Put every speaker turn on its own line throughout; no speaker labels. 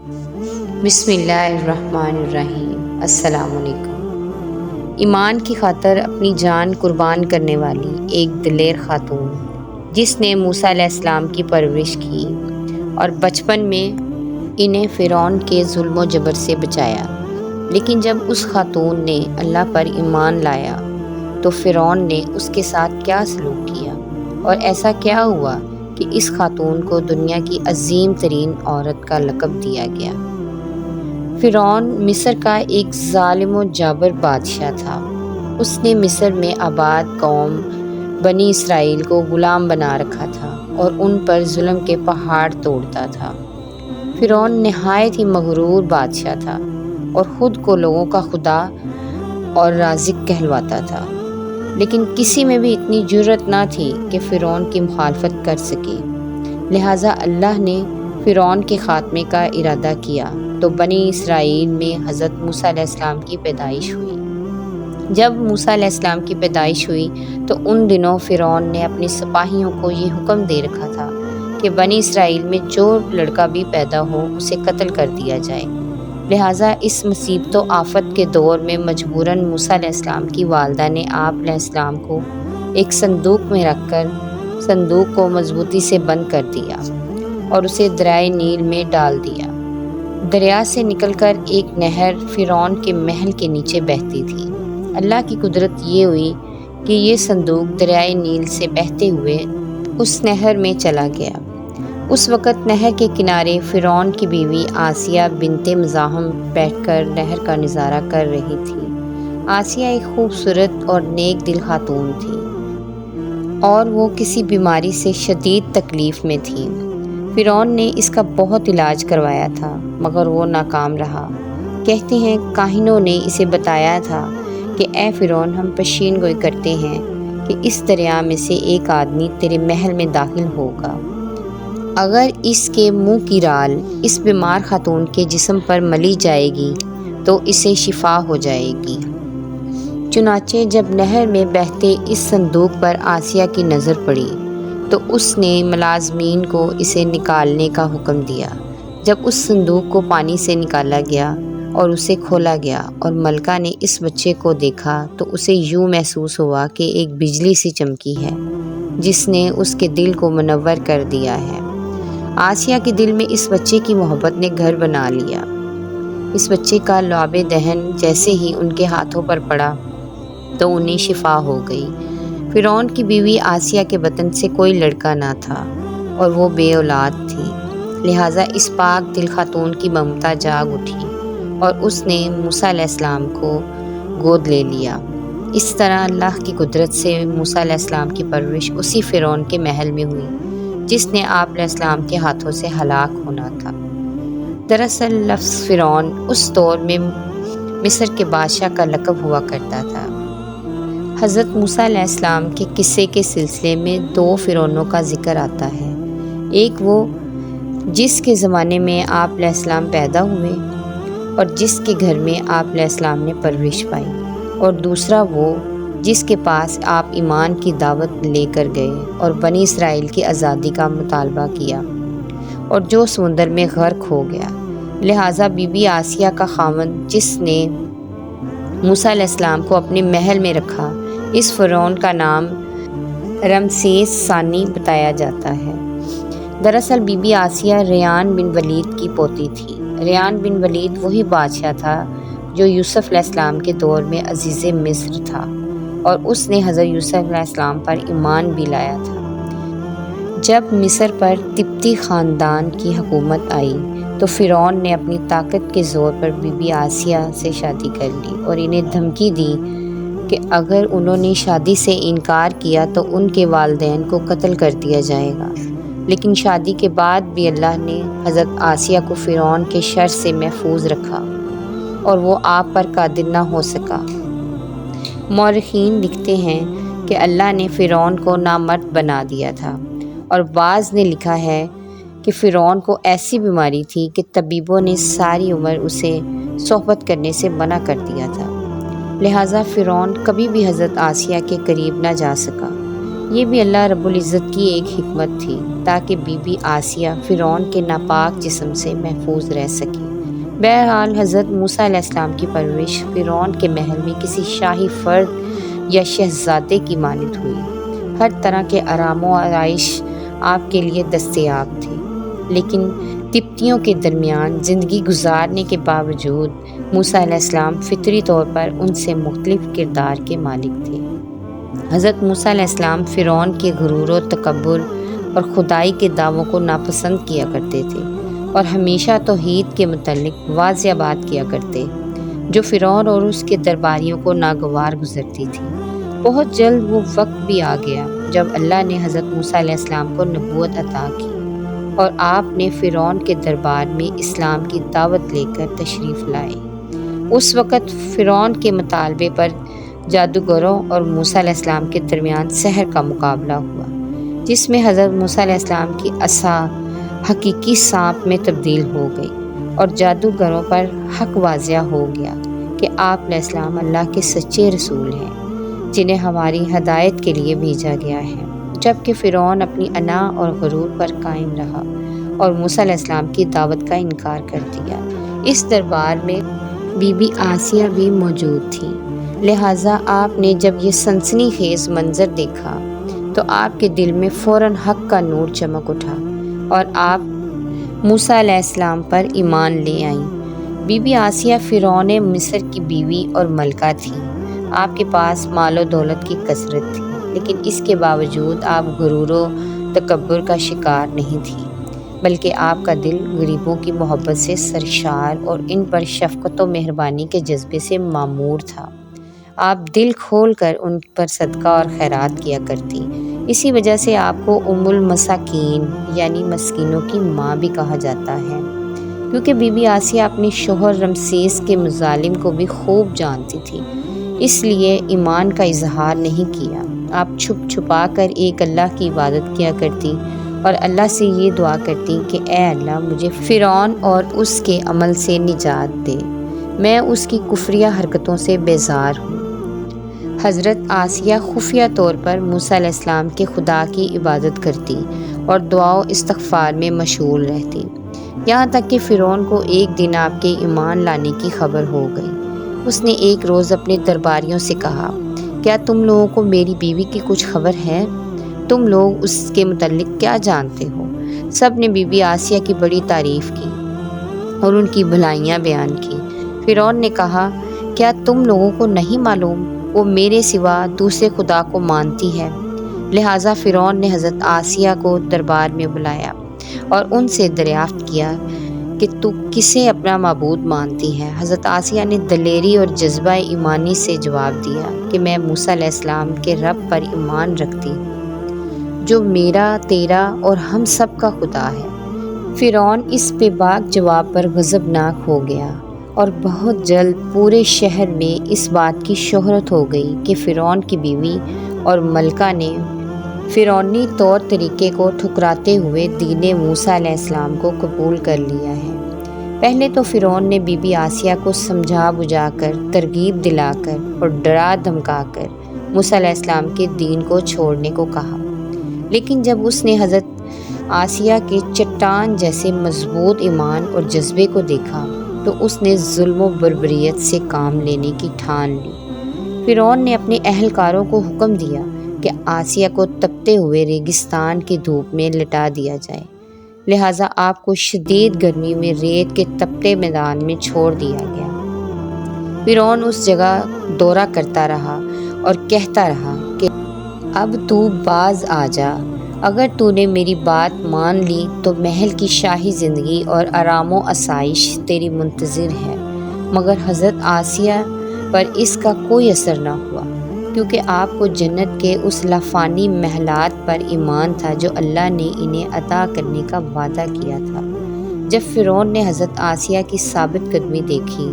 بسم اللہ الرحمن الرحیم۔ السلام علیکم۔ ایمان کی خاطر اپنی جان قربان کرنے والی ایک دلیر خاتون جس نے موسیٰ علیہ السلام کی پرورش کی اور بچپن میں انہیں فرعون کے ظلم و جبر سے بچایا، لیکن جب اس خاتون نے اللہ پر ایمان لایا تو فرعون نے اس کے ساتھ کیا سلوک کیا، اور ایسا کیا ہوا کہ اس خاتون کو دنیا کی عظیم ترین عورت کا لقب دیا گیا۔ فرعون مصر کا ایک ظالم و جابر بادشاہ تھا۔ اس نے مصر میں آباد قوم بنی اسرائیل کو غلام بنا رکھا تھا اور ان پر ظلم کے پہاڑ توڑتا تھا۔ فرعون نہایت ہی مغرور بادشاہ تھا اور خود کو لوگوں کا خدا اور رازق کہلواتا تھا، لیکن کسی میں بھی اتنی جرأت نہ تھی کہ فرعون کی مخالفت کر سکے۔ لہٰذا اللہ نے فرعون کے خاتمے کا ارادہ کیا تو بنی اسرائیل میں حضرت موسیٰ علیہ السلام کی پیدائش ہوئی۔ جب موسیٰ علیہ السلام کی پیدائش ہوئی تو ان دنوں فرعون نے اپنے سپاہیوں کو یہ حکم دے رکھا تھا کہ بنی اسرائیل میں جو لڑکا بھی پیدا ہو اسے قتل کر دیا جائے۔ لہٰذا اس مصیبت و آفت کے دور میں مجبوراً موسیٰ علیہ السلام کی والدہ نے آپ علیہ السلام کو ایک صندوق میں رکھ کر صندوق کو مضبوطی سے بند کر دیا اور اسے دریائے نیل میں ڈال دیا۔ دریا سے نکل کر ایک نہر فرعون کے محل کے نیچے بہتی تھی۔ اللہ کی قدرت یہ ہوئی کہ یہ صندوق دریائے نیل سے بہتے ہوئے اس نہر میں چلا گیا۔ اس وقت نہر کے کنارے فرعون کی بیوی آسیہ بنت مزاحم بیٹھ کر نہر کا نظارہ کر رہی تھی۔ آسیہ ایک خوبصورت اور نیک دل خاتون تھی اور وہ کسی بیماری سے شدید تکلیف میں تھی۔ فرعون نے اس کا بہت علاج کروایا تھا مگر وہ ناکام رہا۔ کہتے ہیں کاہنوں نے اسے بتایا تھا کہ اے فرعون، ہم پیشین گوئی کرتے ہیں کہ اس دریا میں سے ایک آدمی تیرے محل میں داخل ہوگا۔ اگر اس کے منہ کی رال اس بیمار خاتون کے جسم پر ملی جائے گی تو اسے شفا ہو جائے گی۔ چنانچہ جب نہر میں بہتے اس صندوق پر آسیہ کی نظر پڑی تو اس نے ملازمین کو اسے نکالنے کا حکم دیا۔ جب اس صندوق کو پانی سے نکالا گیا اور اسے کھولا گیا اور ملکہ نے اس بچے کو دیکھا تو اسے یوں محسوس ہوا کہ ایک بجلی سی چمکی ہے جس نے اس کے دل کو منور کر دیا ہے۔ آسیہ کے دل میں اس بچے کی محبت نے گھر بنا لیا۔ اس بچے کا لعاب دہن جیسے ہی ان کے ہاتھوں پر پڑا تو انہیں شفا ہو گئی۔ فرعون کی بیوی آسیہ کے بطن سے کوئی لڑکا نہ تھا اور وہ بے اولاد تھی، لہٰذا اس پاک دل خاتون کی ممتا جاگ اٹھی اور اس نے موسیٰ علیہ السلام کو گود لے لیا۔ اس طرح اللہ کی قدرت سے موسیٰ علیہ السلام کی پرورش اسی فرعون کے محل میں ہوئی جس نے آپ علیہ السلام کے ہاتھوں سے ہلاک ہونا تھا۔ دراصل لفظ فرعون اس دور میں مصر کے بادشاہ کا لقب ہوا کرتا تھا۔ حضرت موسیٰ علیہ السلام کے قصے کے سلسلے میں دو فرعونوں کا ذکر آتا ہے۔ ایک وہ جس کے زمانے میں آپ علیہ السلام پیدا ہوئے اور جس کے گھر میں آپ علیہ السلام نے پرورش پائی، اور دوسرا وہ جس کے پاس آپ ایمان کی دعوت لے کر گئے اور بنی اسرائیل کی آزادی کا مطالبہ کیا اور جو سمندر میں غرق ہو گیا۔ لہٰذا بی بی آسیہ کا خاوند جس نے موسیٰ علیہ السلام کو اپنے محل میں رکھا، اس فرعون کا نام رمسیس ثانی بتایا جاتا ہے۔ دراصل بی بی آسیہ ریان بن ولید کی پوتی تھی۔ ریان بن ولید وہی بادشاہ تھا جو یوسف علیہ السلام کے دور میں عزیز مصر تھا اور اس نے حضرت یوسف علیہ السلام پر ایمان بھی لایا تھا۔ جب مصر پر قبطی خاندان کی حکومت آئی تو فرعون نے اپنی طاقت کے زور پر بی بی آسیہ سے شادی کر لی اور انہیں دھمکی دی کہ اگر انہوں نے شادی سے انکار کیا تو ان کے والدین کو قتل کر دیا جائے گا۔ لیکن شادی کے بعد بھی اللہ نے حضرت آسیہ کو فرعون کے شر سے محفوظ رکھا اور وہ آپ پر قادر نہ ہو سکا۔ مورخین لکھتے ہیں کہ اللہ نے فرعون کو نامرد بنا دیا تھا، اور بعض نے لکھا ہے کہ فرعون کو ایسی بیماری تھی کہ طبیبوں نے ساری عمر اسے صحبت کرنے سے منع کر دیا تھا، لہٰذا فرعون کبھی بھی حضرت آسیہ کے قریب نہ جا سکا۔ یہ بھی اللہ رب العزت کی ایک حکمت تھی تاکہ بی بی آسیہ فرعون کے ناپاک جسم سے محفوظ رہ سکے۔ بہرحال حضرت موسیٰ علیہ السلام کی پرورش فرعون کے محل میں کسی شاہی فرد یا شہزادے کی مانند ہوئی۔ ہر طرح کے آرام و آرائش آپ کے لیے دستیاب تھے، لیکن تبتیوں کے درمیان زندگی گزارنے کے باوجود موسیٰ علیہ السلام فطری طور پر ان سے مختلف کردار کے مالک تھے۔ حضرت موسیٰ علیہ السلام فرعون کے غرور و تکبر اور خدائی کے دعووں کو ناپسند کیا کرتے تھے اور ہمیشہ توحید کے متعلق واضح بات کیا کرتے، جو فرعون اور اس کے درباریوں کو ناگوار گزرتی تھی۔ بہت جلد وہ وقت بھی آ گیا جب اللہ نے حضرت موسیٰ علیہ السلام کو نبوت عطا کی اور آپ نے فرعون کے دربار میں اسلام کی دعوت لے کر تشریف لائے۔ اس وقت فرعون کے مطالبے پر جادوگروں اور موسیٰ علیہ السلام کے درمیان سحر کا مقابلہ ہوا، جس میں حضرت موسیٰ علیہ السلام کی عصا حقیقی سانپ میں تبدیل ہو گئی اور جادوگروں پر حق واضح ہو گیا کہ آپ علیہ السلام اللہ کے سچے رسول ہیں جنہیں ہماری ہدایت کے لیے بھیجا گیا ہے، جبکہ فرعون اپنی انا اور غرور پر قائم رہا اور موسیٰ علیہ السلام کی دعوت کا انکار کر دیا۔ اس دربار میں بی بی آسیہ بھی موجود تھی، لہٰذا آپ نے جب یہ سنسنی خیز منظر دیکھا تو آپ کے دل میں فوراً حق کا نور چمک اٹھا اور آپ موسیٰ علیہ السلام پر ایمان لے آئیں۔ بی بی آسیہ فرعون مصر کی بیوی اور ملکہ تھی۔ آپ کے پاس مال و دولت کی کثرت تھی، لیکن اس کے باوجود آپ غرور و تکبر کا شکار نہیں تھی، بلکہ آپ کا دل غریبوں کی محبت سے سرشار اور ان پر شفقت و مہربانی کے جذبے سے معمور تھا۔ آپ دل کھول کر ان پر صدقہ اور خیرات کیا کرتی، اسی وجہ سے آپ کو ام المساکین یعنی مسکینوں کی ماں بھی کہا جاتا ہے، کیونکہ بی بی آسیہ اپنے شوہر رمسیس کے مظالم کو بھی خوب جانتی تھی، اس لیے ایمان کا اظہار نہیں کیا۔ آپ چھپ چھپا کر ایک اللہ کی عبادت کیا کرتی اور اللہ سے یہ دعا کرتی کہ اے اللہ مجھے فرعون اور اس کے عمل سے نجات دے، میں اس کی کفریہ حرکتوں سے بیزار ہوں۔ حضرت آسیہ خفیہ طور پر موسیٰ علیہ السلام کے خدا کی عبادت کرتی اور دعا و استغفار میں مشغول رہتی، یہاں تک کہ فرعون کو ایک دن آپ کے ایمان لانے کی خبر ہو گئی۔ اس نے ایک روز اپنے درباریوں سے کہا، کیا تم لوگوں کو میری بیوی کی کچھ خبر ہے؟ تم لوگ اس کے متعلق کیا جانتے ہو؟ سب نے بی بی آسیہ کی بڑی تعریف کی اور ان کی بھلائیاں بیان کی۔ فرعون نے کہا، کیا تم لوگوں کو نہیں معلوم وہ میرے سوا دوسرے خدا کو مانتی ہے؟ لہٰذا فرعون نے حضرت آسیہ کو دربار میں بلایا اور ان سے دریافت کیا کہ تو کسے اپنا معبود مانتی ہے؟ حضرت آسیہ نے دلیری اور جذبہ ایمانی سے جواب دیا کہ میں موسیٰ علیہ السلام کے رب پر ایمان رکھتی ہوں، جو میرا، تیرا اور ہم سب کا خدا ہے۔ فرعون اس بے باک جواب پر غضبناک ہو گیا اور بہت جلد پورے شہر میں اس بات کی شہرت ہو گئی کہ فرعون کی بیوی اور ملکہ نے فرعونی طور طریقے کو ٹھکراتے ہوئے دین موسیٰ علیہ السلام کو قبول کر لیا ہے۔ پہلے تو فرعون نے بی بی آسیہ کو سمجھا بجھا کر، ترغیب دلا کر اور ڈرا دھمکا کر موسیٰ علیہ السلام کے دین کو چھوڑنے کو کہا، لیکن جب اس نے حضرت آسیہ کے چٹان جیسے مضبوط ایمان اور جذبے کو دیکھا تو اس نے ظلم و بربریت سے کام لینے کی ٹھان لی۔ فرعون نے اپنے اہلکاروں کو حکم دیا کہ آسیہ کو تپتے ہوئے ریگستان کی دھوپ میں لٹا دیا جائے، لہٰذا آپ کو شدید گرمی میں ریت کے تپتے میدان میں چھوڑ دیا گیا۔ فرعون اس جگہ دورہ کرتا رہا اور کہتا رہا کہ اب تو باز آ جا، اگر تو نے میری بات مان لی تو محل کی شاہی زندگی اور آرام و آسائش تیری منتظر ہے۔ مگر حضرت آسیہ پر اس کا کوئی اثر نہ ہوا، کیونکہ آپ کو جنت کے اس لافانی محلات پر ایمان تھا جو اللہ نے انہیں عطا کرنے کا وعدہ کیا تھا۔ جب فرعون نے حضرت آسیہ کی ثابت قدمی دیکھی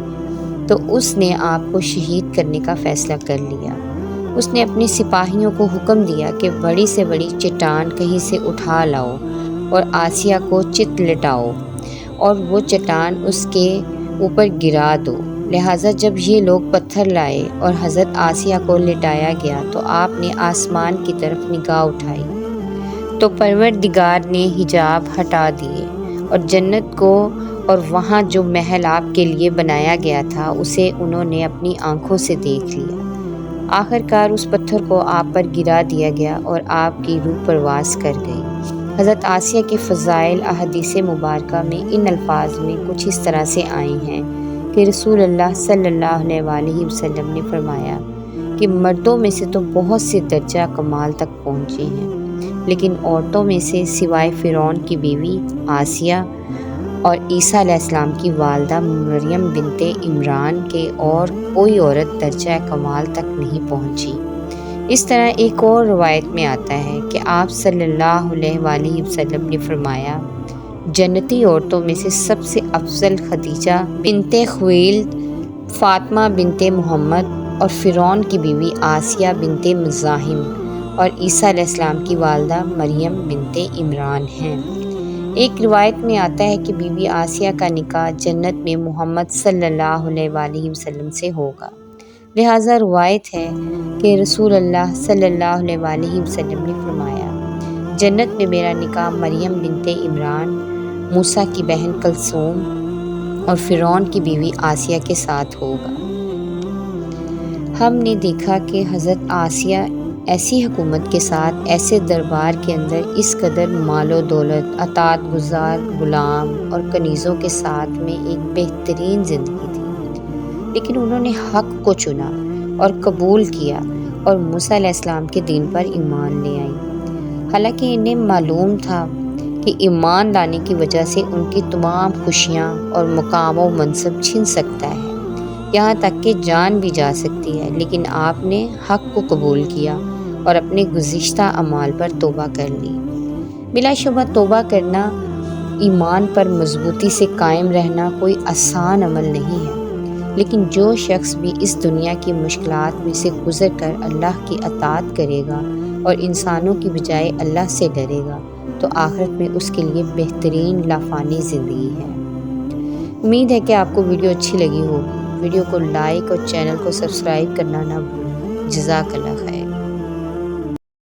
تو اس نے آپ کو شہید کرنے کا فیصلہ کر لیا۔ اس نے اپنے سپاہیوں کو حکم دیا کہ بڑی سے بڑی چٹان کہیں سے اٹھا لاؤ اور آسیہ کو چت لٹاؤ اور وہ چٹان اس کے اوپر گرا دو، لہٰذا جب یہ لوگ پتھر لائے اور حضرت آسیہ کو لٹایا گیا تو آپ نے آسمان کی طرف نگاہ اٹھائی تو پروردگار نے حجاب ہٹا دیے اور جنت کو اور وہاں جو محل آپ کے لیے بنایا گیا تھا اسے انہوں نے اپنی آنکھوں سے دیکھ لیا۔ آخر کار اس پتھر کو آپ پر گرا دیا گیا اور آپ کی روح پرواز کر گئی۔ حضرت آسیہ کے فضائل احادیث مبارکہ میں ان الفاظ میں کچھ اس طرح سے آئے ہیں کہ رسول اللہ صلی اللہ علیہ وسلم نے فرمایا کہ مردوں میں سے تو بہت سے درجہ کمال تک پہنچے ہیں، لیکن عورتوں میں سے سوائے فرعون کی بیوی آسیہ اور عیسیٰ علیہ السلام کی والدہ مریم بنت عمران کے اور کوئی عورت درجہ کمال تک نہیں پہنچی۔ اس طرح ایک اور روایت میں آتا ہے کہ آپ صلی اللہ علیہ وسلم نے فرمایا، جنتی عورتوں میں سے سب سے افضل خدیجہ بنت خویلد، فاطمہ بنت محمد اور فرعون کی بیوی آسیہ بنت مزاحم اور عیسیٰ علیہ السلام کی والدہ مریم بنت عمران ہیں۔ ایک روایت میں آتا ہے کہ بی بی آسیہ کا نکاح جنت میں محمد صلی اللہ علیہ وسلم سے ہوگا۔ لہٰذا روایت ہے کہ رسول اللہ صلی اللہ علیہ وسلم نے فرمایا، جنت میں میرا نکاح مریم بنت عمران، موسیٰ کی بہن کلثوم اور فرعون کی بیوی آسیہ کے ساتھ ہوگا۔ ہم نے دیکھا کہ حضرت آسیہ ایسی حکومت کے ساتھ، ایسے دربار کے اندر اس قدر مال و دولت، اطاعت گزار غلام اور کنیزوں کے ساتھ میں ایک بہترین زندگی تھی، لیکن انہوں نے حق کو چنا اور قبول کیا اور موسیٰ علیہ السلام کے دین پر ایمان لے آئیں۔ حالانکہ انہیں معلوم تھا کہ ایمان لانے کی وجہ سے ان کی تمام خوشیاں اور مقام و منصب چھن سکتا ہے، یہاں تک کہ جان بھی جا سکتی ہے، لیکن آپ نے حق کو قبول کیا اور اپنے گزشتہ اعمال پر توبہ کر لی۔ بلا شبہ توبہ کرنا، ایمان پر مضبوطی سے قائم رہنا کوئی آسان عمل نہیں ہے، لیکن جو شخص بھی اس دنیا کی مشکلات میں سے گزر کر اللہ کی اطاعت کرے گا اور انسانوں کی بجائے اللہ سے ڈرے گا تو آخرت میں اس کے لیے بہترین لافانی زندگی ہے۔ امید ہے کہ آپ کو ویڈیو اچھی لگی ہوگی۔ ویڈیو کو لائک اور چینل کو سبسکرائب کرنا نہ بھولیں۔ جزاک اللہ خیر۔